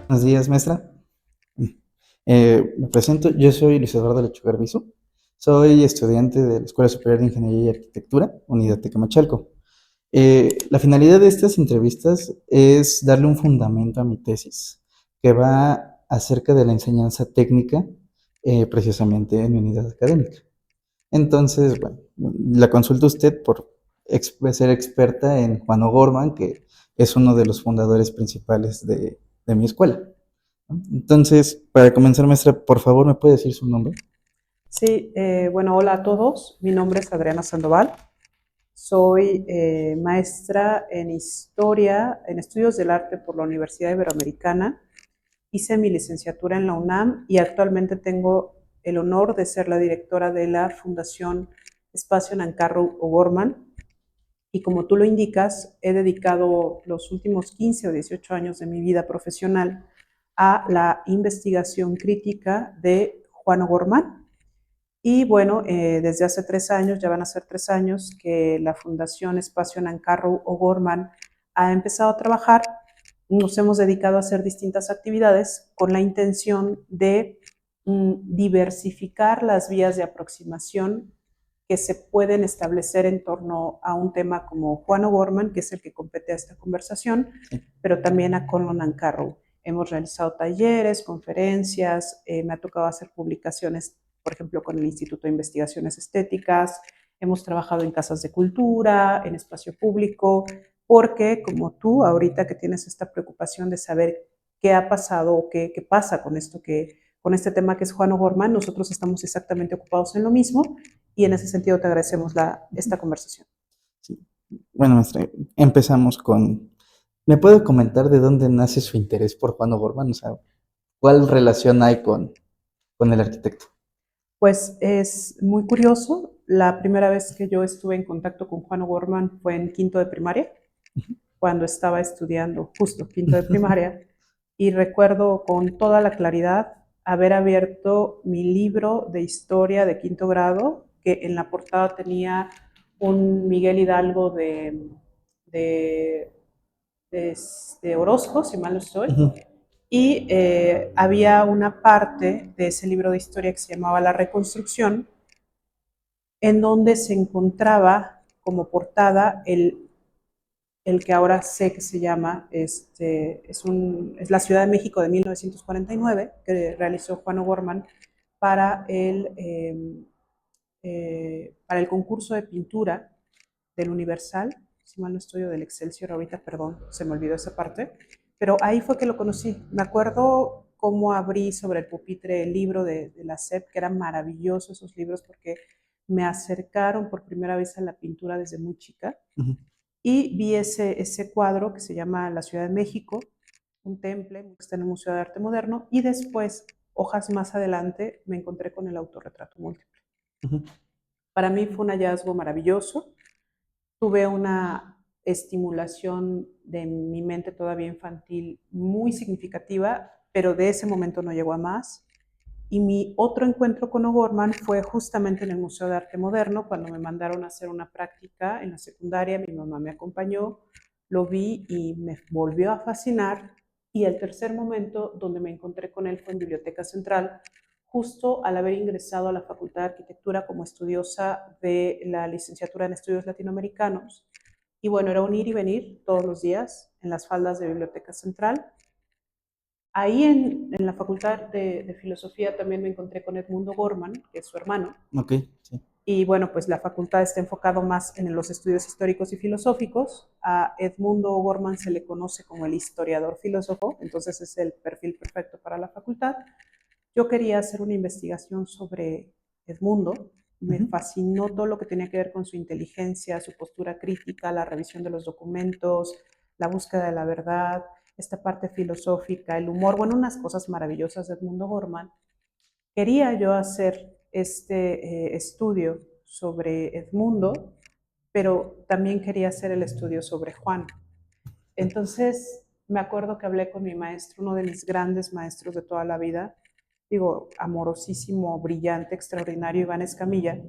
Buenos días, maestra. Me presento, yo soy Luis Eduardo Lechuga Arbizu. Soy estudiante de la Escuela Superior de Ingeniería y Arquitectura, Unidad Tecamachalco. La finalidad de estas entrevistas es darle un fundamento a mi tesis, que va acerca de la enseñanza técnica, precisamente en mi unidad académica. Entonces, bueno, la consulto a usted por ser experta en Juan O'Gorman, que es uno de los fundadores principales de mi escuela, ¿no? Entonces, para comenzar, maestra, por favor, ¿me puede decir su nombre? Sí, bueno, hola a todos. Mi nombre es Adriana Sandoval. Soy maestra en Historia, en Estudios del Arte por la Universidad Iberoamericana. Hice mi licenciatura en la UNAM y actualmente tengo el honor de ser la directora de la Fundación Espacio Nancarrow O'Gorman. Y como tú lo indicas, he dedicado los últimos 15 o 18 años de mi vida profesional a la investigación crítica de Juan O'Gorman. Y bueno, desde hace 3 años, ya van a ser 3 años, que la Fundación Espacio Nancarrow O'Gorman ha empezado a trabajar. Nos hemos dedicado a hacer distintas actividades con la intención de diversificar las vías de aproximación que se pueden establecer en torno a un tema como Juan O'Gorman, que es el que compete a esta conversación, pero también a Conlon Nancarrow. Hemos realizado talleres, conferencias, me ha tocado hacer publicaciones, por ejemplo, con el Instituto de Investigaciones Estéticas, hemos trabajado en casas de cultura, en espacio público, porque como tú ahorita que tienes esta preocupación de saber qué ha pasado o qué pasa con esto con este tema que es Juan O'Gorman, nosotros estamos exactamente ocupados en lo mismo y en ese sentido te agradecemos esta conversación. Sí. Bueno, maestra, empezamos con... ¿Me puede comentar de dónde nace su interés por Juan O'Gorman? O sea, ¿cuál relación hay con el arquitecto? Pues es muy curioso. La primera vez que yo estuve en contacto con Juan O'Gorman fue en quinto de primaria, cuando estaba estudiando justo quinto de primaria, y recuerdo con toda la claridad haber abierto mi libro de historia de quinto grado, que en la portada tenía un Miguel Hidalgo de, de Orozco, si mal no estoy, y había una parte de ese libro de historia que se llamaba La Reconstrucción, en donde se encontraba como portada el que ahora sé que se llama, es la Ciudad de México de 1949, que realizó Juan O'Gorman para para el concurso de pintura del Universal, si mal no estoy, o del Excelsior ahorita, perdón, se me olvidó esa parte, pero ahí fue que lo conocí. Me acuerdo cómo abrí sobre el pupitre el libro de la SEP, que eran maravillosos esos libros porque me acercaron por primera vez a la pintura desde muy chica y vi ese cuadro que se llama La Ciudad de México, un temple que está en el Museo de Arte Moderno, y después, hojas más adelante, me encontré con el autorretrato múltiple. Para mí fue un hallazgo maravilloso. Tuve una estimulación de mi mente todavía infantil muy significativa, pero de ese momento no llegó a más. Y mi otro encuentro con O'Gorman fue justamente en el Museo de Arte Moderno, cuando me mandaron a hacer una práctica en la secundaria, mi mamá me acompañó, lo vi y me volvió a fascinar. Y el tercer momento donde me encontré con él fue en Biblioteca Central, justo al haber ingresado a la Facultad de Arquitectura como estudiosa de la licenciatura en Estudios Latinoamericanos. Y bueno, era un ir y venir todos los días en las faldas de Biblioteca Central. Ahí en la Facultad de Filosofía también me encontré con Edmundo Gorman, que es su hermano, Ok, sí. y bueno, pues la facultad está enfocado más en los estudios históricos y filosóficos. A Edmundo Gorman se le conoce como el historiador filósofo, entonces es el perfil perfecto para la facultad. Yo quería hacer una investigación sobre Edmundo, me fascinó todo lo que tenía que ver con su inteligencia, su postura crítica, la revisión de los documentos, la búsqueda de la verdad, esta parte filosófica, el humor, bueno, unas cosas maravillosas de Edmundo Gorman. Quería yo hacer este estudio sobre Edmundo, pero también quería hacer el estudio sobre Juan. Entonces, me acuerdo que hablé con mi maestro, uno de mis grandes maestros de toda la vida, digo, amorosísimo, brillante, extraordinario, Iván Escamilla,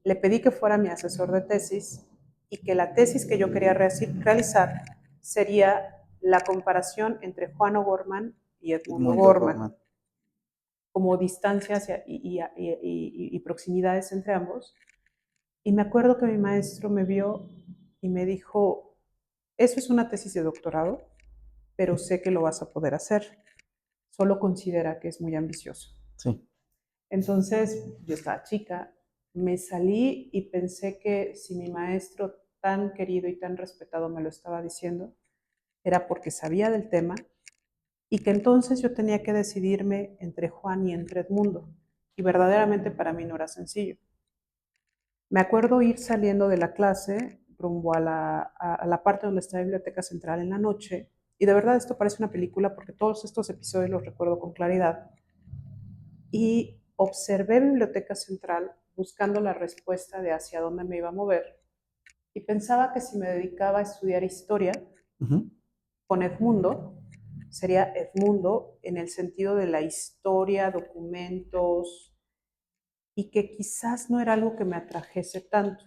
le pedí que fuera mi asesor de tesis y que la tesis que yo quería realizar sería la comparación entre Juan O'Gorman y Edmundo Edmundo Gorman, Gorman. como distancias y proximidades entre ambos. Y me acuerdo que mi maestro me vio y me dijo, eso es una tesis de doctorado, pero sé que lo vas a poder hacer. Solo considera que es muy ambicioso. Sí. Entonces, yo estaba chica, me salí y pensé que si mi maestro tan querido y tan respetado me lo estaba diciendo, era porque sabía del tema y que entonces yo tenía que decidirme entre Juan y entre Edmundo. Y verdaderamente para mí no era sencillo. Me acuerdo ir saliendo de la clase rumbo a la parte donde está la biblioteca central en la noche, y de verdad esto parece una película porque todos estos episodios los recuerdo con claridad, y observé Biblioteca Central buscando la respuesta de hacia dónde me iba a mover, y pensaba que si me dedicaba a estudiar historia Ujú. con Edmundo, sería Edmundo en el sentido de la historia, documentos, y que quizás no era algo que me atrajese tanto.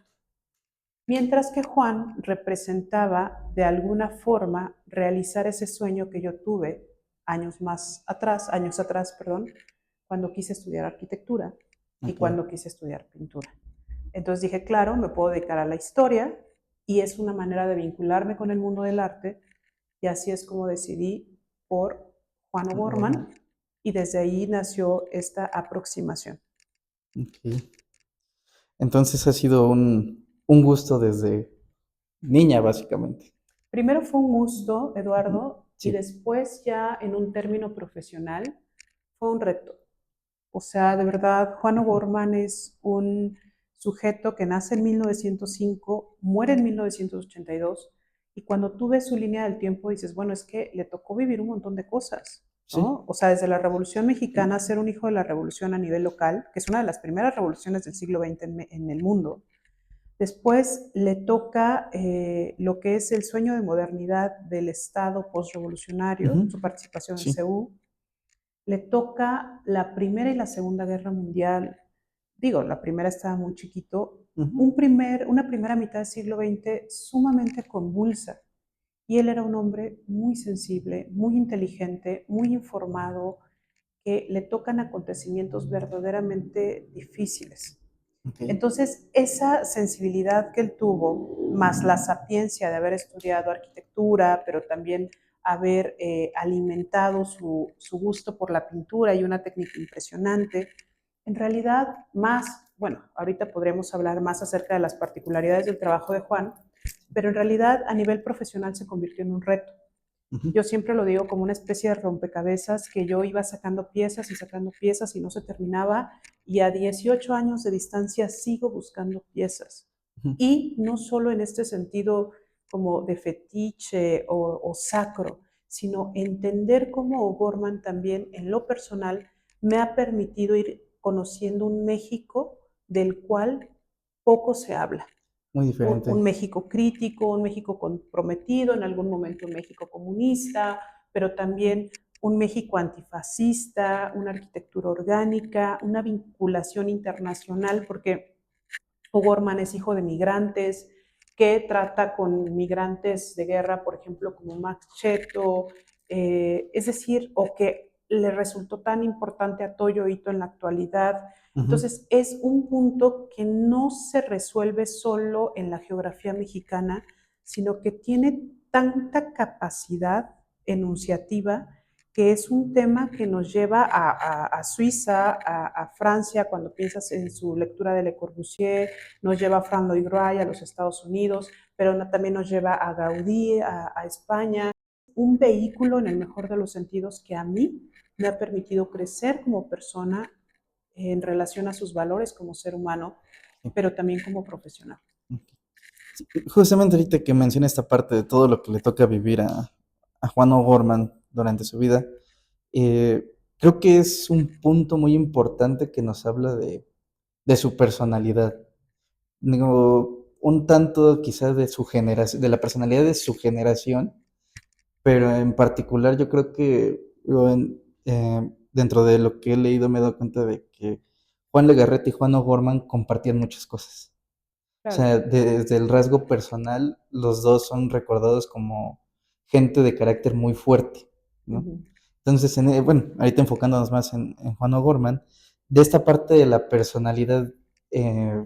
Mientras que Juan representaba de alguna forma realizar ese sueño que yo tuve años atrás, perdón, cuando quise estudiar arquitectura y Ok. cuando quise estudiar pintura. Entonces dije, claro, me puedo dedicar a la historia y es una manera de vincularme con el mundo del arte, y así es como decidí por Juan Gorman. O'Gorman, y desde ahí nació esta aproximación. Ok. Entonces ha sido un gusto desde niña, básicamente. Primero fue un gusto, Ujú. Eduardo, y Sí. después ya en un término profesional fue un reto. O sea, de verdad, Juan Ujú. O'Gorman es un sujeto que nace en 1905, muere en 1982, y cuando tú ves su línea del tiempo dices, bueno, es que le tocó vivir un montón de cosas, Sí. ¿no? O sea, desde la Revolución Mexicana, ser un hijo de la Revolución a nivel local, que es una de las primeras revoluciones del siglo XX en el mundo. Después le toca lo que es el sueño de modernidad del Estado postrevolucionario, Ujú. su participación en Sí. CEU. Le toca la Primera y la Segunda Guerra Mundial. Digo, la primera estaba muy chiquito. Ujú. Una primera mitad del siglo XX sumamente convulsa. Y él era un hombre muy sensible, muy inteligente, muy informado, que le tocan acontecimientos verdaderamente difíciles. Ok. Entonces, esa sensibilidad que él tuvo, más la sapiencia de haber estudiado arquitectura, pero también haber alimentado su gusto por la pintura y una técnica impresionante, en realidad más, bueno, ahorita podremos hablar más acerca de las particularidades del trabajo de Juan, pero en realidad a nivel profesional se convirtió en un reto. Ujú. Yo siempre lo digo como una especie de rompecabezas que yo iba sacando piezas y no se terminaba, y a 18 años de distancia sigo buscando piezas. Ujú. Y no solo en este sentido como de fetiche o sacro, sino entender cómo O'Gorman también en lo personal me ha permitido ir conociendo un México del cual poco se habla. Muy Un diferente. México crítico, un México comprometido, en algún momento un México comunista, pero también un México antifascista, una arquitectura orgánica, una vinculación internacional, porque O'Gorman es hijo de migrantes, que trata con migrantes de guerra, por ejemplo, como Max Cheto, es decir, o que le resultó tan importante a Toyo Ito en la actualidad. Ujú. Entonces, es un punto que no se resuelve solo en la geografía mexicana, sino que tiene tanta capacidad enunciativa, que es un tema que nos lleva a Suiza, a Francia, cuando piensas en su lectura de Le Corbusier, nos lleva a Frank Lloyd Wright a los Estados Unidos, pero también nos lleva a Gaudí, a España. Un vehículo, en el mejor de los sentidos, que a mí me ha permitido crecer como persona en relación a sus valores como ser humano, Sí. pero también como profesional. Sí, justamente ahorita que menciona esta parte de todo lo que le toca vivir a Juan O'Gorman durante su vida, creo que es un punto muy importante que nos habla de su personalidad. Digo, un tanto quizás de su generación, de la personalidad de su generación, pero en particular yo creo que dentro de lo que he leído me he dado cuenta de que Juan Legarreta y Juan O'Gorman compartían muchas cosas. O Claro. sea, desde el rasgo personal, los dos son recordados como gente de carácter muy fuerte, ¿no? Ujú. Entonces, bueno, ahorita enfocándonos más en Juan O'Gorman, de esta parte de la personalidad, eh,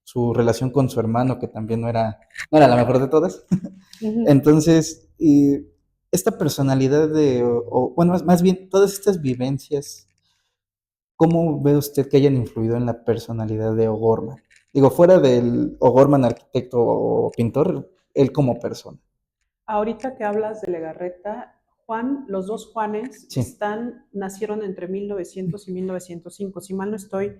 su relación con su hermano, que también no era la mejor de todas. Ujú. Entonces, esta personalidad bueno, más bien, todas estas vivencias, ¿cómo ve usted que hayan influido en la personalidad de O'Gorman? Digo, fuera del O'Gorman arquitecto o pintor, él como persona. Ahorita que hablas de Legarreta, Juan, los dos Juanes Sí. nacieron entre 1900 y 1905. Si mal no estoy,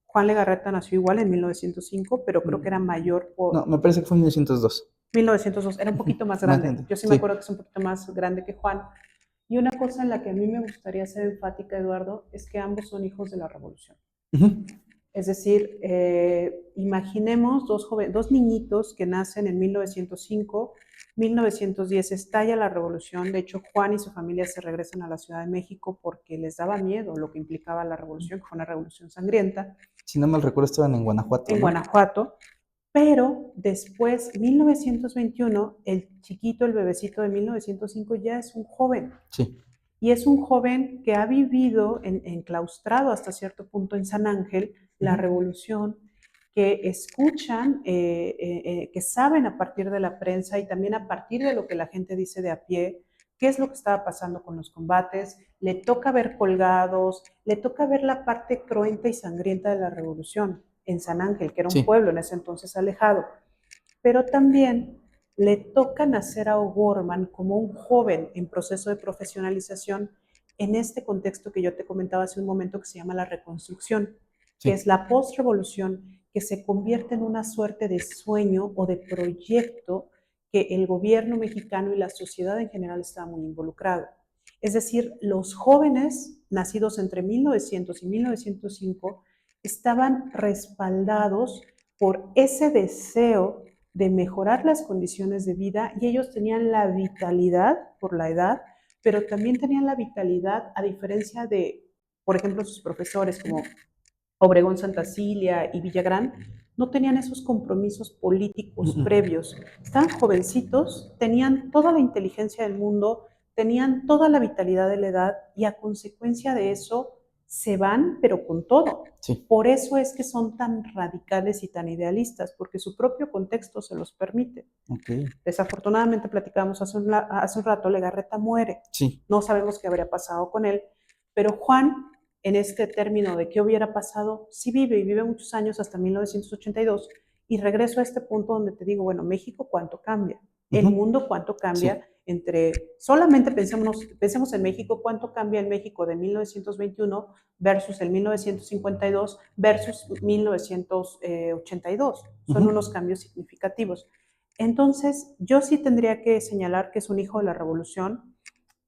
Juan Legarreta nació igual en 1905, pero creo que era mayor No, por me parece que fue en 1902. 1902, era un poquito más Más grande. grande. Yo sí me Sí. acuerdo que es un poquito más grande que Juan. Y una cosa en la que a mí me gustaría ser enfática, Eduardo, es que ambos son hijos de la revolución. Ujú. Es decir, imaginemos dos niñitos que nacen en 1905, 1910 estalla la revolución. De hecho, Juan y su familia se regresan a la Ciudad de México porque les daba miedo lo que implicaba la revolución, que fue una revolución sangrienta, Si no mal recuerdo, estaban en Guanajuato, en ¿no? Guanajuato. Pero después, 1921, el chiquito, el bebecito de 1905 ya es un joven. Sí. Y es un joven que ha vivido enclaustrado hasta cierto punto en San Ángel la Ujú. revolución, que escuchan, que saben a partir de la prensa y también a partir de lo que la gente dice de a pie, qué es lo que estaba pasando con los combates, le toca ver colgados, le toca ver la parte cruenta y sangrienta de la revolución en San Ángel, que era un Sí. pueblo en ese entonces alejado, pero también le toca nacer a O'Gorman como un joven en proceso de profesionalización en este contexto que yo te comentaba hace un momento que se llama la reconstrucción, que Sí. es la postrevolución que se convierte en una suerte de sueño o de proyecto que el gobierno mexicano y la sociedad en general está muy involucrado. Es decir, los jóvenes nacidos entre 1900 y 1905 estaban respaldados por ese deseo de mejorar las condiciones de vida y ellos tenían la vitalidad por la edad, pero también tenían la vitalidad a diferencia de, por ejemplo, sus profesores como Obregón Santa Cilia y Villagrán, no tenían esos compromisos políticos Ujú. previos. Estaban jovencitos, tenían toda la inteligencia del mundo, tenían toda la vitalidad de la edad y a consecuencia de eso se van, pero con todo. Sí. Por eso es que son tan radicales y tan idealistas, porque su propio contexto se los permite. Ok. Desafortunadamente, platicamos hace un rato, Legarreta muere. Sí. No sabemos qué habría pasado con él, pero Juan, en este término de qué hubiera pasado, sí vive y vive muchos años hasta 1982. Y regreso a este punto donde te digo, bueno, México, ¿cuánto cambia? El Ujú. mundo, ¿cuánto Sí. cambia? Solamente pensemos en México, ¿cuánto cambia en México de 1921 versus el 1952 versus 1982? Son Ujú. unos cambios significativos. Entonces, yo sí tendría que señalar que es un hijo de la revolución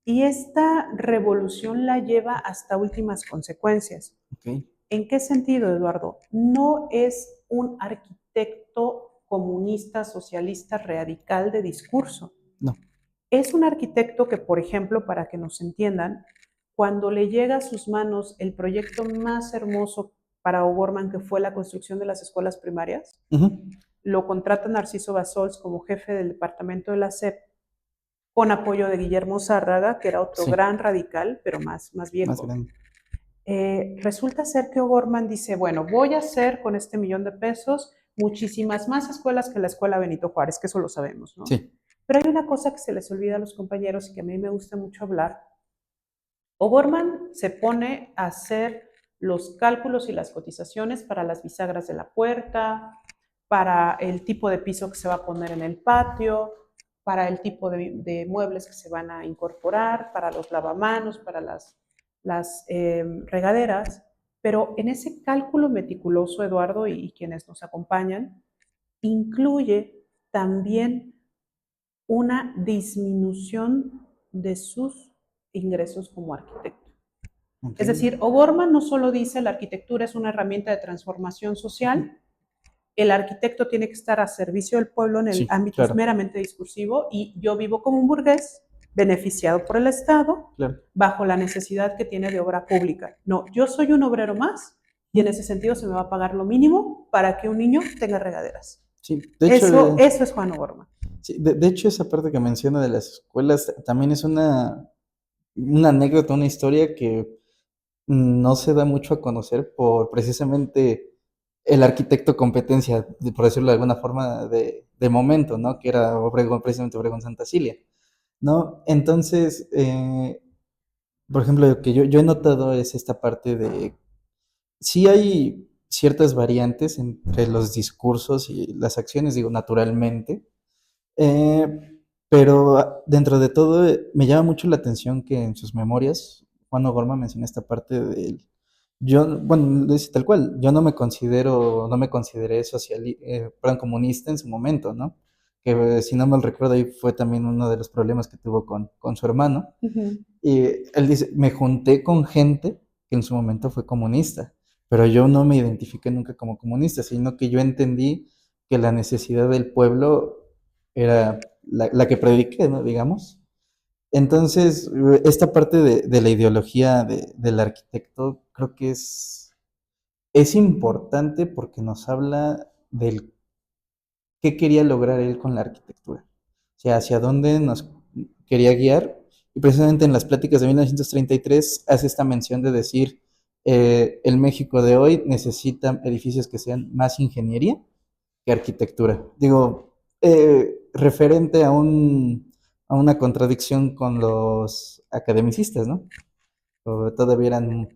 y esta revolución la lleva hasta últimas consecuencias. Ok. ¿En qué sentido, Eduardo? No es un arquitecto comunista, socialista, radical de discurso. No. Es un arquitecto que, por ejemplo, para que nos entiendan, cuando le llega a sus manos el proyecto más hermoso para O'Gorman, que fue la construcción de las escuelas primarias, Ujú. lo contrata Narciso Basols como jefe del departamento de la SEP, con apoyo de Guillermo Zárraga, que era otro Sí. gran radical, pero más Más viejo. grande. Resulta ser que O'Gorman dice, bueno, voy a hacer con este $1,000,000 muchísimas más escuelas que la escuela Benito Juárez, que eso lo sabemos, ¿no? Sí. Pero hay una cosa que se les olvida a los compañeros y que a mí me gusta mucho hablar. O'Gorman se pone a hacer los cálculos y las cotizaciones para las bisagras de la puerta, para el tipo de piso que se va a poner en el patio, para el tipo de muebles que se van a incorporar, para los lavamanos, para las regaderas. Pero en ese cálculo meticuloso, Eduardo, y quienes nos acompañan, incluye también una disminución de sus ingresos como arquitecto. Ok. Es decir, O'Gorman no solo dice la arquitectura es una herramienta de transformación Ujú. social, el arquitecto tiene que estar a servicio del pueblo en el Sí, ámbito claro. meramente discursivo y yo vivo como un burgués beneficiado por el Estado Claro. bajo la necesidad que tiene de obra pública. No, yo soy un obrero más y en ese sentido se me va a pagar lo mínimo para que un niño tenga regaderas. Sí, de hecho, Eso es Juan O'Gorman. sí, de hecho, esa parte que menciona de las escuelas también es una anécdota, una historia que no se da mucho a conocer por precisamente el arquitecto competencia, por decirlo de alguna forma, de momento, ¿no? Que era Obregón, precisamente Obregón Santa Cilia, ¿no? Entonces, por ejemplo, lo que yo he notado es esta parte de, sí hay ciertas variantes entre los discursos y las acciones, digo, naturalmente, pero dentro de todo me llama mucho la atención que en sus memorias Juan O'Gorman menciona esta parte del... Yo, bueno, lo dice tal cual, yo no me consideré perdón, comunista en su momento, ¿no? Que si no mal recuerdo ahí fue también uno de los problemas que tuvo con su hermano. Ujú. Y él dice, me junté con gente que en su momento fue comunista, pero yo no me identifiqué nunca como comunista, sino que yo entendí que la necesidad del pueblo era la que prediqué, ¿no? Digamos. Entonces, esta parte de la ideología del arquitecto creo que es importante porque nos habla del qué quería lograr él con la arquitectura. O sea, hacia dónde nos quería guiar. Y precisamente en las pláticas de 1933 hace esta mención de decir, el México de hoy necesita edificios que sean más ingeniería que arquitectura. Digo, referente a una contradicción con los academicistas, ¿no? O todavía eran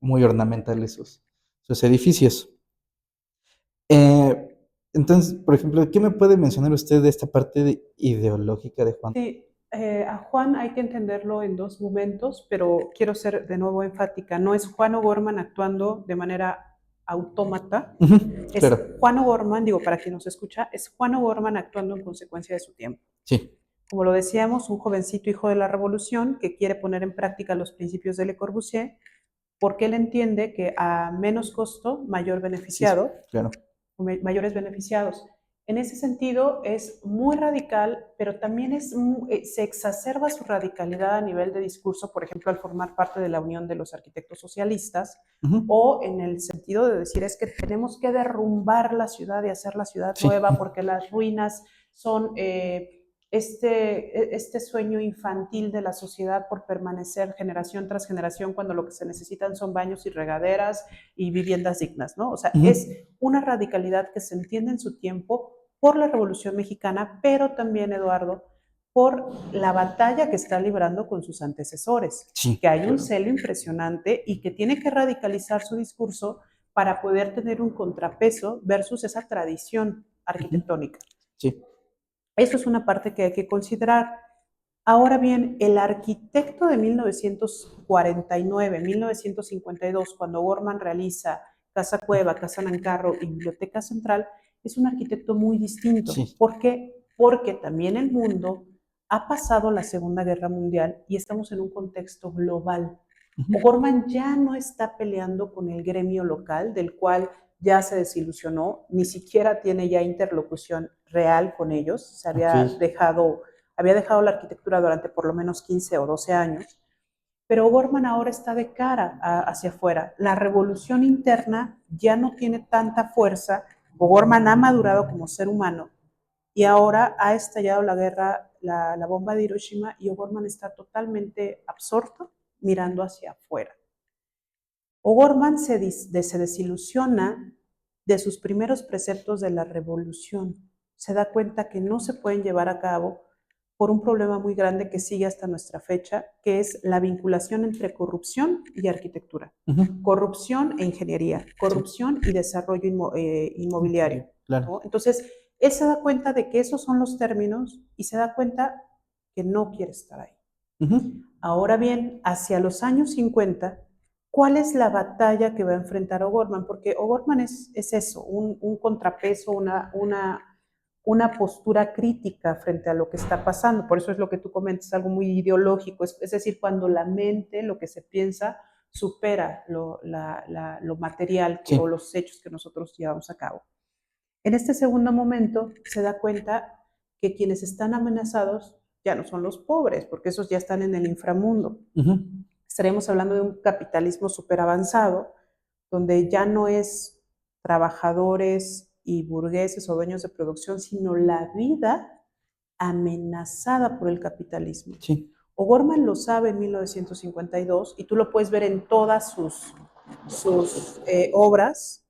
muy ornamentales sus edificios. Eh, entonces, por ejemplo, ¿qué me puede mencionar usted de esta parte ideológica de Juan? Sí, a Juan hay que entenderlo en dos momentos, pero quiero ser de nuevo enfática. No es Juan O'Gorman actuando de manera autómata, Ujú, es claro, Juan O'Gorman, digo para quien nos escucha, es Juan O'Gorman actuando en consecuencia de su tiempo. sí, Como lo decíamos, un jovencito hijo de la revolución que quiere poner en práctica los principios de Le Corbusier, porque él entiende que a menos costo, mayor sí, sí, beneficiado, claro. mayores beneficiados. En ese sentido es muy radical, pero también se exacerba su radicalidad a nivel de discurso, por ejemplo, al formar parte de la Unión de los Arquitectos Socialistas, Ujú, o en el sentido de decir es que tenemos que derrumbar la ciudad y hacer la ciudad sí, nueva porque las ruinas son este sueño infantil de la sociedad por permanecer generación tras generación cuando lo que se necesitan son baños y regaderas y viviendas dignas, ¿no? O sea, ujú, es una radicalidad que se entiende en su tiempo por la Revolución Mexicana, pero también, Eduardo, por la batalla que está librando con sus antecesores, sí, que hay un claro. celo impresionante y que tiene que radicalizar su discurso para poder tener un contrapeso versus esa tradición Ujú, arquitectónica. sí, Eso es una parte que hay que considerar. Ahora bien, el arquitecto de 1949, 1952, cuando Gorman realiza Casa Cueva, Casa Nancarro y Biblioteca Central, es un arquitecto muy distinto. sí, ¿Por qué? Porque también el mundo ha pasado la Segunda Guerra Mundial y estamos en un contexto global. ujú, O'Gorman ya no está peleando con el gremio local, del cual ya se desilusionó, ni siquiera tiene ya interlocución real con ellos, ok, había dejado la arquitectura durante por lo menos 15 o 12 años, pero O'Gorman ahora está de cara hacia afuera. La revolución interna ya no tiene tanta fuerza, O'Gorman ha madurado como ser humano y ahora ha estallado la guerra, la bomba de Hiroshima y O'Gorman está totalmente absorto mirando hacia afuera. O'Gorman se desilusiona de sus primeros preceptos de la revolución. Se da cuenta que no se pueden llevar a cabo por un problema muy grande que sigue hasta nuestra fecha, que es la vinculación entre corrupción y arquitectura. ujú, Corrupción e ingeniería, sí, corrupción y desarrollo inmobiliario, claro. ¿no? Entonces, él se da cuenta de que esos son los términos y se da cuenta que no quiere estar ahí. Ujú, Ahora bien, hacia los años 50, ¿cuál es la batalla que va a enfrentar O'Gorman? Porque O'Gorman es eso, un contrapeso, una postura crítica frente a lo que está pasando. Por eso es lo que tú comentas, algo muy ideológico. Es decir, cuando la mente, lo que se piensa, supera lo material sí, o los hechos que nosotros llevamos a cabo. En este segundo momento se da cuenta que quienes están amenazados ya no son los pobres, porque esos ya están en el inframundo. ujú, Estaríamos hablando de un capitalismo súper avanzado, donde ya no es trabajadores y burgueses o dueños de producción, sino la vida amenazada por el capitalismo. Sí. O'Gorman lo sabe en 1952 y tú lo puedes ver en todas sus obras,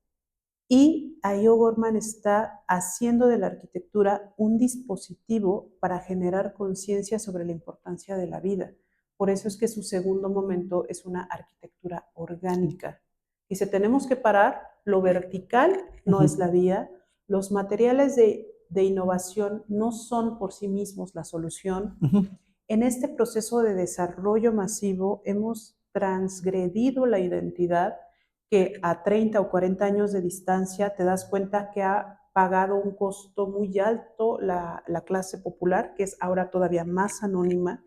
y ahí O'Gorman está haciendo de la arquitectura un dispositivo para generar conciencia sobre la importancia de la vida. Por eso es que su segundo momento es una arquitectura orgánica. Dice, tenemos que parar, lo vertical no es la vía, los materiales de innovación no son por sí mismos la solución. En este proceso de desarrollo masivo hemos transgredido la identidad que a 30 o 40 años de distancia te das cuenta que ha pagado un costo muy alto la clase popular, que es ahora todavía más anónima,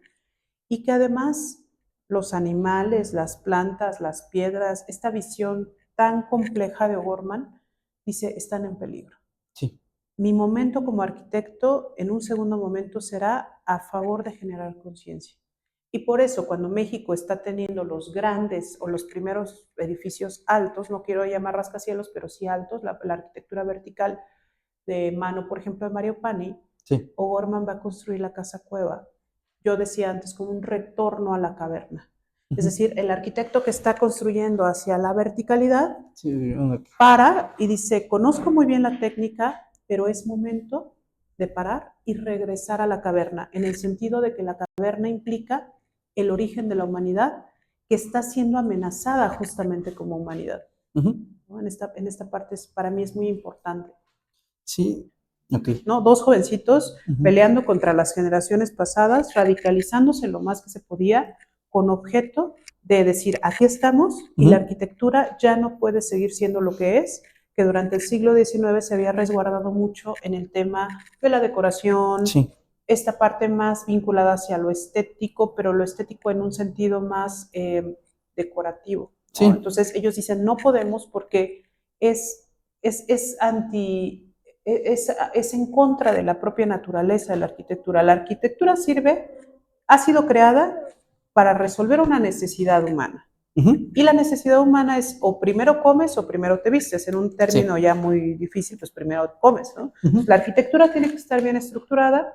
y que además los animales, las plantas, las piedras, esta visión tan compleja de O'Gorman, dice, están en peligro. Sí. Mi momento como arquitecto, en un segundo momento, será a favor de generar conciencia. Y por eso, cuando México está teniendo los grandes o los primeros edificios altos, no quiero llamar rascacielos, pero sí altos, la arquitectura vertical de mano, por ejemplo, de Mario Pani, sí. O'Gorman va a construir la casa cueva. Yo decía antes, como un retorno a la caverna. Es decir, el arquitecto que está construyendo hacia la verticalidad para y dice, conozco muy bien la técnica, pero es momento de parar y regresar a la caverna, en el sentido de que la caverna implica el origen de la humanidad, que está siendo amenazada justamente como humanidad. ¿No? En esta parte para mí es muy importante. Sí, ok. ¿No? Dos jovencitos peleando contra las generaciones pasadas, radicalizándose lo más que se podía, con objeto de decir, aquí estamos, y la arquitectura ya no puede seguir siendo lo que es, que durante el siglo XIX se había resguardado mucho en el tema de la decoración, sí. Esta parte más vinculada hacia lo estético, pero lo estético en un sentido más decorativo. ¿No? Sí. Entonces ellos dicen, no podemos porque es anti... Es en contra de la propia naturaleza de la arquitectura. La arquitectura ha sido creada para resolver una necesidad humana. Y la necesidad humana es o primero comes o primero te vistes. En un término ya muy difícil, pues primero comes, ¿no? La arquitectura tiene que estar bien estructurada,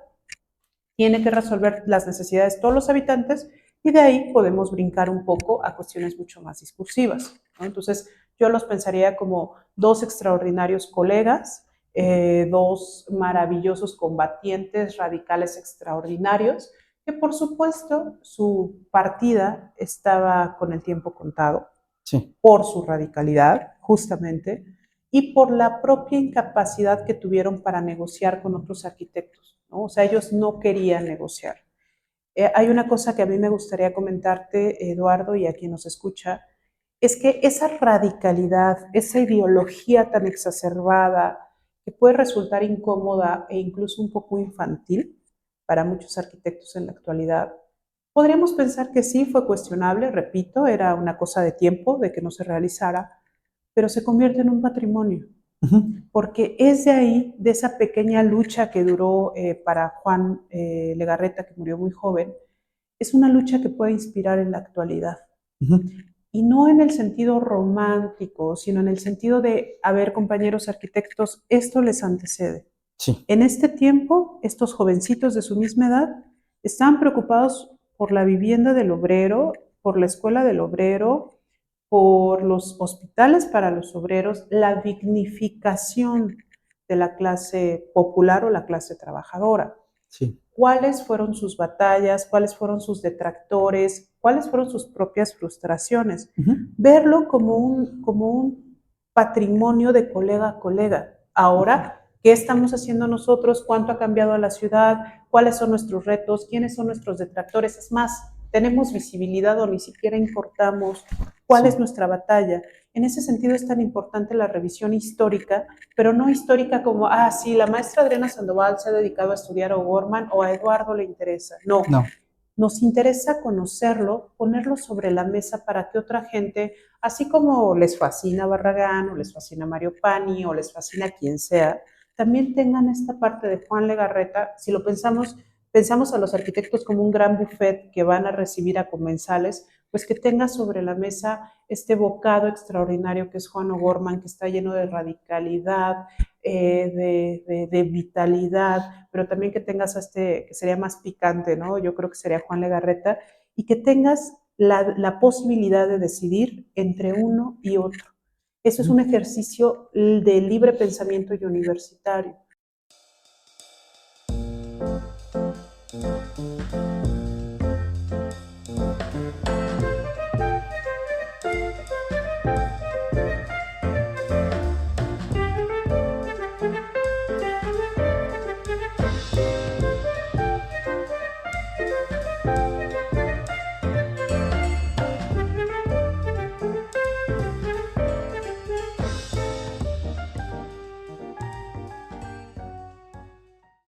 tiene que resolver las necesidades de todos los habitantes, y de ahí podemos brincar un poco a cuestiones mucho más discursivas, ¿no? Entonces, yo los pensaría como dos extraordinarios colegas, dos maravillosos combatientes radicales extraordinarios, que por supuesto su partida estaba con el tiempo contado, sí. por su radicalidad, justamente, y por la propia incapacidad que tuvieron para negociar con otros arquitectos, ¿no? O sea, ellos no querían negociar. Hay una cosa que a mí me gustaría comentarte, Eduardo, y a quien nos escucha, es que esa radicalidad, esa ideología tan exacerbada, que puede resultar incómoda e incluso un poco infantil para muchos arquitectos en la actualidad, podríamos pensar que sí fue cuestionable, repito, era una cosa de tiempo, de que no se realizara, pero se convierte en un patrimonio, porque es de ahí, de esa pequeña lucha que duró para Juan Legarreta, que murió muy joven, es una lucha que puede inspirar en la actualidad. Y no en el sentido romántico, sino en el sentido de, a ver, compañeros arquitectos, esto les antecede. Sí. En este tiempo, estos jovencitos de su misma edad estaban preocupados por la vivienda del obrero, por la escuela del obrero, por los hospitales para los obreros, la dignificación de la clase popular o la clase trabajadora. Sí. ¿Cuáles fueron sus batallas? ¿Cuáles fueron sus detractores? ¿Cuáles fueron sus propias frustraciones? Verlo como un patrimonio de colega a colega. Ahora, ¿qué estamos haciendo nosotros? ¿Cuánto ha cambiado la ciudad? ¿Cuáles son nuestros retos? ¿Quiénes son nuestros detractores? Es más, ¿tenemos visibilidad o ni siquiera importamos cuál es nuestra batalla? En ese sentido es tan importante la revisión histórica, pero no histórica como, sí, la maestra Adriana Sandoval se ha dedicado a estudiar a O'Gorman o a Eduardo le interesa. No. Nos interesa conocerlo, ponerlo sobre la mesa para que otra gente, así como les fascina Barragán o les fascina Mario Pani o les fascina quien sea, también tengan esta parte de Juan Legarreta. Si lo pensamos, pensamos a los arquitectos como un gran buffet que van a recibir a comensales, pues que tenga sobre la mesa este bocado extraordinario que es Juan O'Gorman, que está lleno de radicalidad, de vitalidad, pero también que tengas que sería más picante, ¿no? Yo creo que sería Juan Legarreta, y que tengas la posibilidad de decidir entre uno y otro. Eso es un ejercicio de libre pensamiento y universitario.